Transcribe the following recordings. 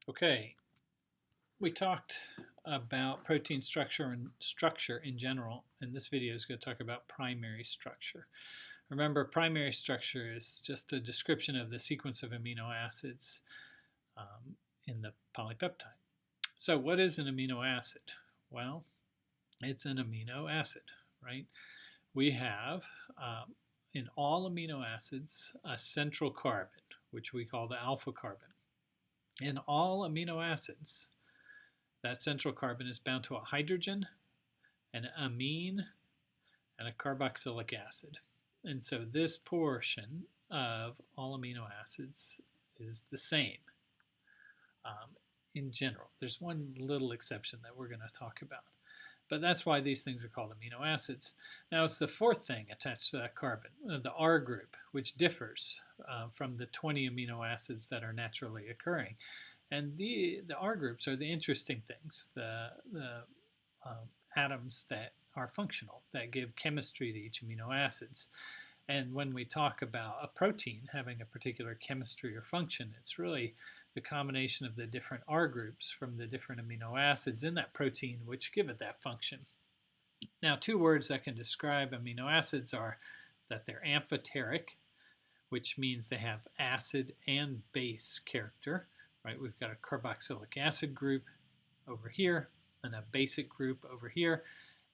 Okay, we talked about protein structure and structure in general, and this video is going to talk about primary structure. Remember, primary structure is just a description of the sequence of amino acids in the polypeptide. So what is an amino acid? Well, it's an amino acid, right? We have, in all amino acids, a central carbon, which we call the alpha carbon. In all amino acids, that central carbon is bound to a hydrogen, an amine, and a carboxylic acid. And so this portion of all amino acids is the same in general. There's one little exception that we're going to talk about. But that's why these things are called amino acids. Now it's the fourth thing attached to that carbon, the R group, which differs from the 20 amino acids that are naturally occurring. And the R groups are the interesting things, the atoms that are functional, that give chemistry to each amino acids. And when we talk about a protein having a particular chemistry or function, it's really the combination of the different R groups from the different amino acids in that protein which give it that function. Now, two words that can describe amino acids are that they're amphoteric, which means they have acid and base character, right? We've got a carboxylic acid group over here and a basic group over here.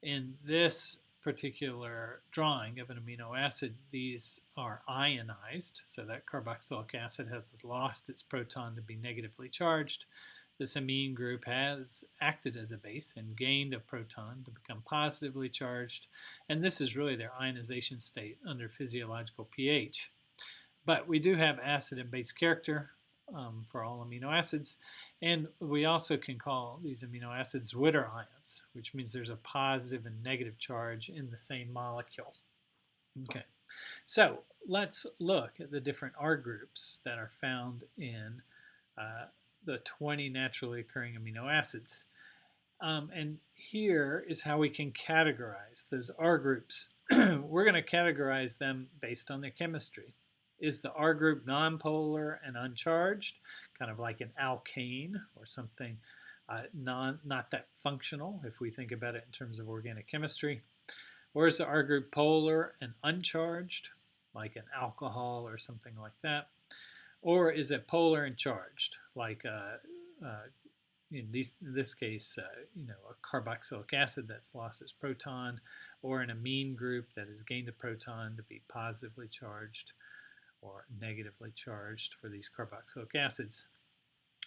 In this particular drawing of an amino acid, these are ionized, so that carboxylic acid has lost its proton to be negatively charged. This amine group has acted as a base and gained a proton to become positively charged, and this is really their ionization state under physiological pH. But we do have acid and base character for all amino acids, and we also can call these amino acids Zwitter ions, which means there's a positive and negative charge in the same molecule. Okay, so let's look at the different R groups that are found in the 20 naturally occurring amino acids. And here is how we can categorize those R groups. We're going to categorize them based on their chemistry. Is the R group nonpolar and uncharged, kind of like an alkane or something not that functional if we think about it in terms of organic chemistry? Or is the R group polar and uncharged, like an alcohol or something like that? Or is it polar and charged, like in this case, a carboxylic acid that's lost its proton, or an amine group that has gained a proton to be positively charged or negatively charged for these carboxylic acids.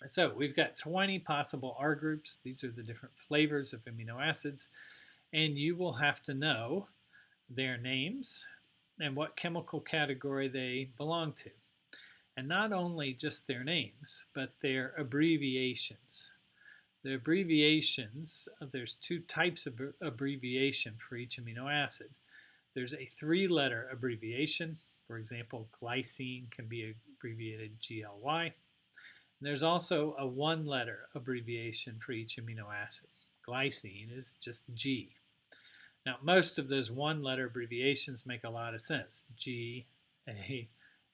So we've got 20 possible R groups. These are the different flavors of amino acids, and you will have to know their names and what chemical category they belong to. And not only just their names, but their abbreviations. The abbreviations, there's two types of abbreviation for each amino acid. There's a 3-letter abbreviation. For example, glycine can be abbreviated GLY. There's also a 1-letter abbreviation for each amino acid. Glycine is just G. Now, most of those 1-letter abbreviations make a lot of sense. G, A,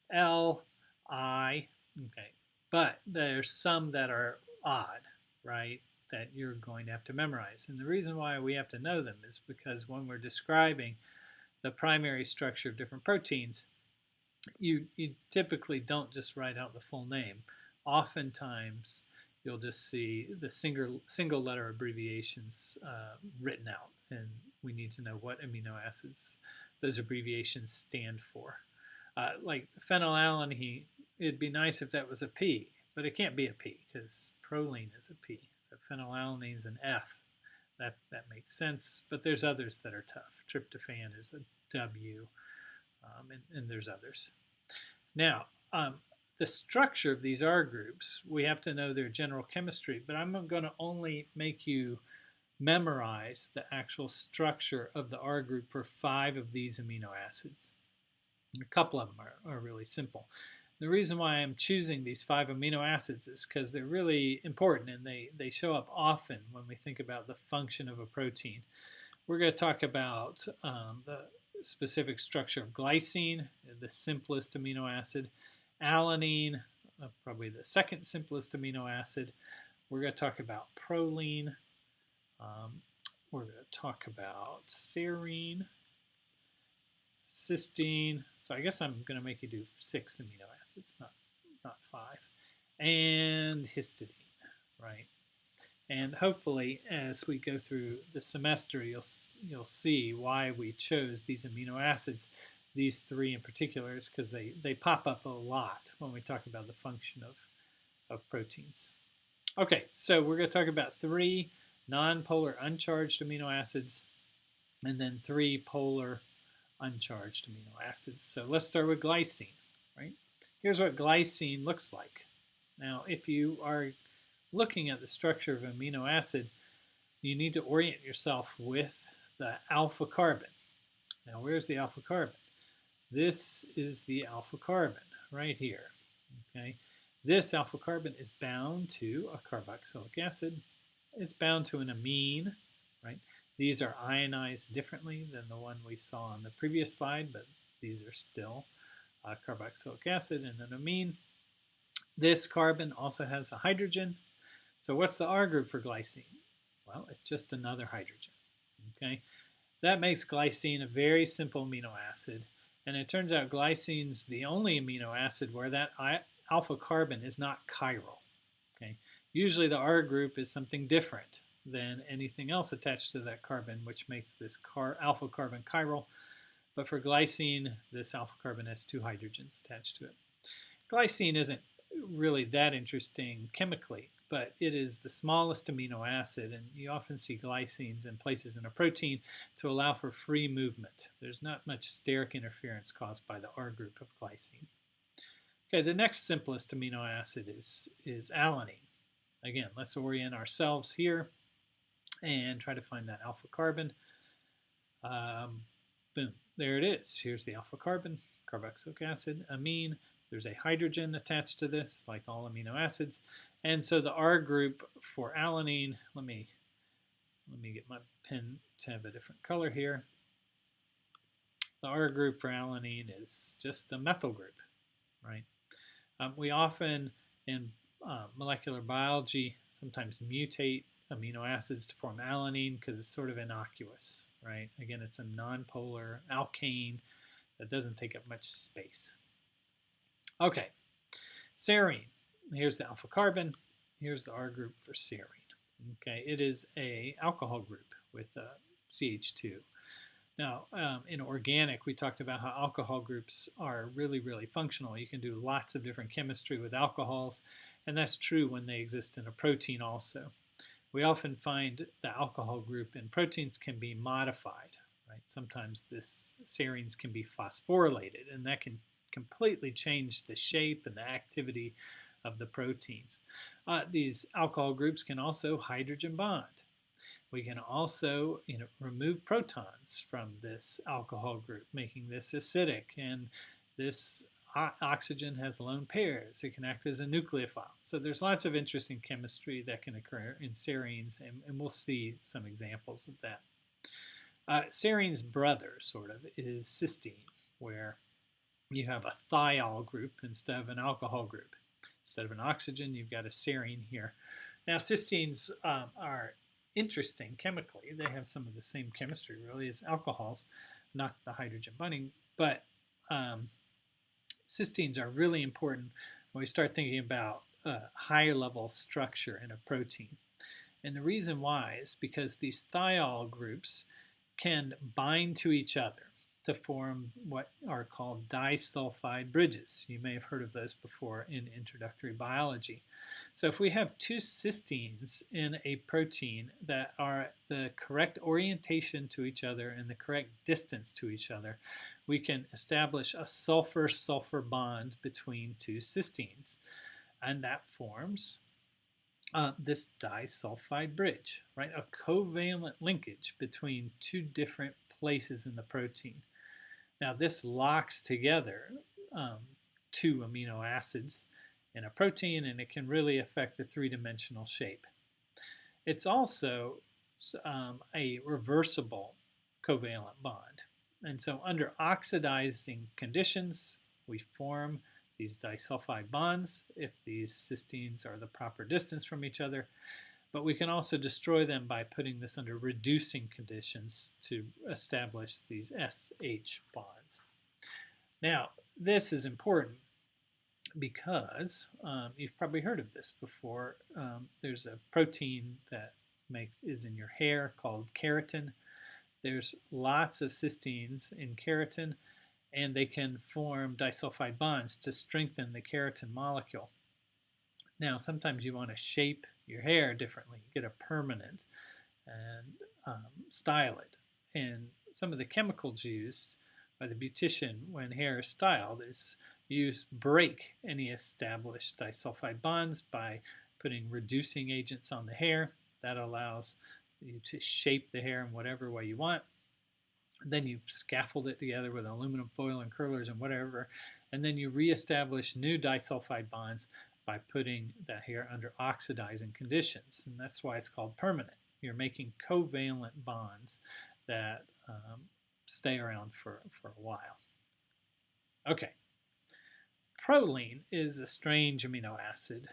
L, I. Okay, but there's some that are odd, right, that you're going to have to memorize. And the reason why we have to know them is because when we're describing the primary structure of different proteins, you typically don't just write out the full name. Oftentimes, you'll just see the single letter abbreviations written out, and we need to know what amino acids those abbreviations stand for. Like phenylalanine, it'd be nice if that was a P, but it can't be a P because proline is a P. So phenylalanine is an F. That makes sense, but there's others that are tough. Tryptophan is a W, and there's others. Now, the structure of these R groups, we have to know their general chemistry, but I'm going to only make you memorize the actual structure of the R group for 5 of these amino acids. A couple of them are really simple. The reason why I'm choosing these 5 amino acids is because they're really important, and they show up often when we think about the function of a protein. We're going to talk about the specific structure of glycine, the simplest amino acid, alanine, probably the second simplest amino acid. We're going to talk about proline. We're going to talk about serine, cysteine. So I guess I'm going to make you do 6 amino acids, not 5. And histidine, right? And hopefully, as we go through the semester, you'll see why we chose these amino acids, these 3 in particular, is because they pop up a lot when we talk about the function of proteins. Okay, so we're going to talk about 3 nonpolar uncharged amino acids, and then 3 polar uncharged amino acids. So let's start with glycine, right? Here's what glycine looks like. Now, if you are looking at the structure of amino acid, you need to orient yourself with the alpha carbon. Now, where's the alpha carbon? This is the alpha carbon right here. Okay, this alpha carbon is bound to a carboxylic acid. It's bound to an amine, right? These are ionized differently than the one we saw on the previous slide, but these are still carboxylic acid and an amine. This carbon also has a hydrogen. So what's the R group for glycine? Well, it's just another hydrogen. Okay, that makes glycine a very simple amino acid. And it turns out glycine's the only amino acid where that alpha carbon is not chiral. Okay, usually the R group is something different than anything else attached to that carbon, which makes this alpha carbon chiral. But for glycine, this alpha carbon has 2 hydrogens attached to it. Glycine isn't really that interesting chemically, but it is the smallest amino acid, and you often see glycines in places in a protein to allow for free movement. There's not much steric interference caused by the R group of glycine. Okay, the next simplest amino acid is alanine. Again, let's orient ourselves here and try to find that alpha carbon. Boom, there it is. Here's the alpha carbon, carboxylic acid, amine. There's a hydrogen attached to this, like all amino acids. And so the R group for alanine, let me get my pen to have a different color here. The R group for alanine is just a methyl group, right? We often, in molecular biology, sometimes mutate amino acids to form alanine because it's sort of innocuous, right? Again, it's a nonpolar alkane that doesn't take up much space. Okay, serine. Here's the alpha carbon. Here's the R group for serine. Okay, it is a alcohol group with CH2. Now, in organic, we talked about how alcohol groups are really, really functional. You can do lots of different chemistry with alcohols, and that's true when they exist in a protein also. We often find the alcohol group in proteins can be modified, right? Sometimes this serines can be phosphorylated, and that can completely change the shape and the activity of the proteins. These alcohol groups can also hydrogen bond. We can also remove protons from this alcohol group, making this acidic, and this oxygen has lone pairs. It can act as a nucleophile. So there's lots of interesting chemistry that can occur in serines, and we'll see some examples of that. Serine's brother, sort of, is cysteine, where you have a thiol group instead of an alcohol group. Instead of an oxygen, you've got a serine here. Now, cysteines are interesting chemically. They have some of the same chemistry, really, as alcohols, not the hydrogen bonding, but cysteines are really important when we start thinking about higher level structure in a protein. And the reason why is because these thiol groups can bind to each other to form what are called disulfide bridges. You may have heard of those before in introductory biology. So if we have 2 cysteines in a protein that are the correct orientation to each other and the correct distance to each other, we can establish a sulfur-sulfur bond between 2 cysteines. And that forms this disulfide bridge, right? A covalent linkage between 2 different places in the protein. Now this locks together 2 amino acids in a protein, and it can really affect the 3-dimensional shape. It's also a reversible covalent bond. And so under oxidizing conditions, we form these disulfide bonds if these cysteines are the proper distance from each other. But we can also destroy them by putting this under reducing conditions to establish these SH bonds. Now, this is important because you've probably heard of this before. There's a protein that is in your hair called keratin. There's lots of cysteines in keratin, and they can form disulfide bonds to strengthen the keratin molecule. Now, sometimes you want to shape your hair differently, get a permanent, and style it. And some of the chemicals used by the beautician when hair is styled is break any established disulfide bonds by putting reducing agents on the hair. That allows you to shape the hair in whatever way you want. Then you scaffold it together with aluminum foil and curlers and whatever, and then you reestablish new disulfide bonds by putting that hair under oxidizing conditions, and that's why it's called permanent. You're making covalent bonds that stay around for a while. Okay, proline is a strange amino acid,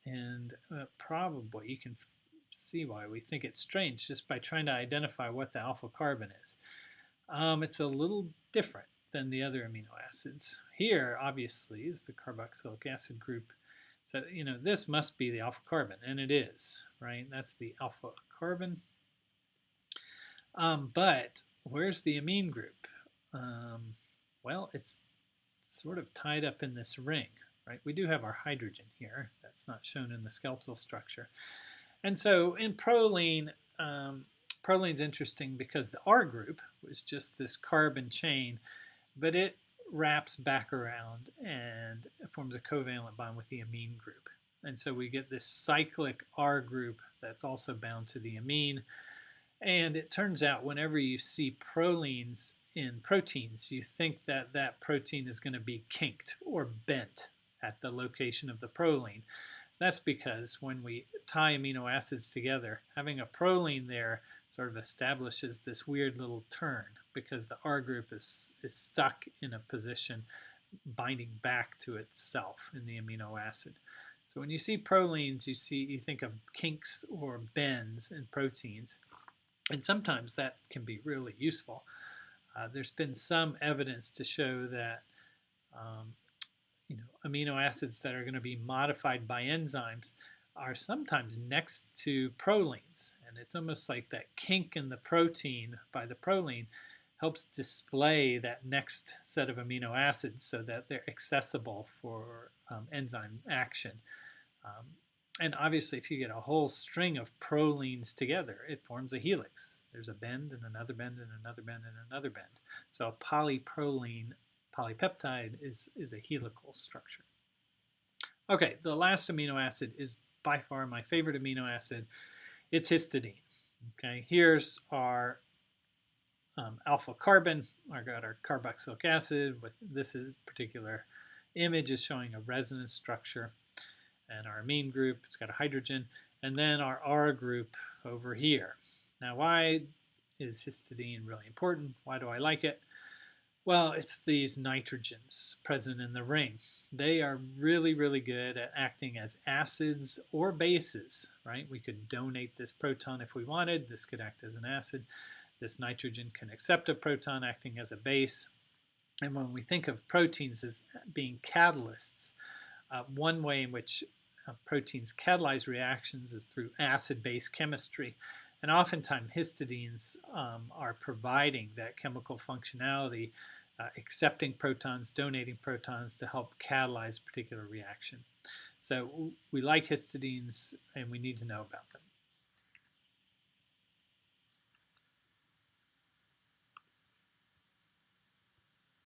and probably you can see why we think it's strange just by trying to identify what the alpha carbon is. It's a little different than the other amino acids. Here, obviously, is the carboxylic acid group. So, this must be the alpha carbon, and it is, right? That's the alpha carbon. But where's the amine group? Well, it's sort of tied up in this ring, right? We do have our hydrogen here. That's not shown in the skeletal structure. And so in proline, proline's interesting because the R group was just this carbon chain, but it wraps back around and forms a covalent bond with the amine group. And so we get this cyclic R group that's also bound to the amine. And it turns out whenever you see prolines in proteins, you think that that protein is going to be kinked or bent at the location of the proline. That's because when we tie amino acids together, having a proline there sort of establishes this weird little turn because the R group is stuck in a position binding back to itself in the amino acid. So when you see prolines, you think of kinks or bends in proteins, and sometimes that can be really useful. There's been some evidence to show that amino acids that are going to be modified by enzymes are sometimes next to prolines, and it's almost like that kink in the protein by the proline helps display that next set of amino acids so that they're accessible for enzyme action. And obviously, if you get a whole string of prolines together, it forms a helix. There's a bend and another bend and another bend and another bend. So a polyproline polypeptide is a helical structure. Okay, the last amino acid is by far my favorite amino acid. It's histidine. Okay, here's our alpha carbon. I got our carboxylic acid. With this particular image is showing a resonance structure, and our amine group, it's got a hydrogen, and then our R group over here. Now, why is histidine really important? Why do I like it? Well, it's these nitrogens present in the ring. They are really, really good at acting as acids or bases, right? We could donate this proton if we wanted. This could act as an acid. This nitrogen can accept a proton acting as a base. And when we think of proteins as being catalysts, one way in which proteins catalyze reactions is through acid-base chemistry. And oftentimes histidines are providing that chemical functionality, accepting protons, donating protons to help catalyze a particular reaction. So we like histidines and we need to know about them.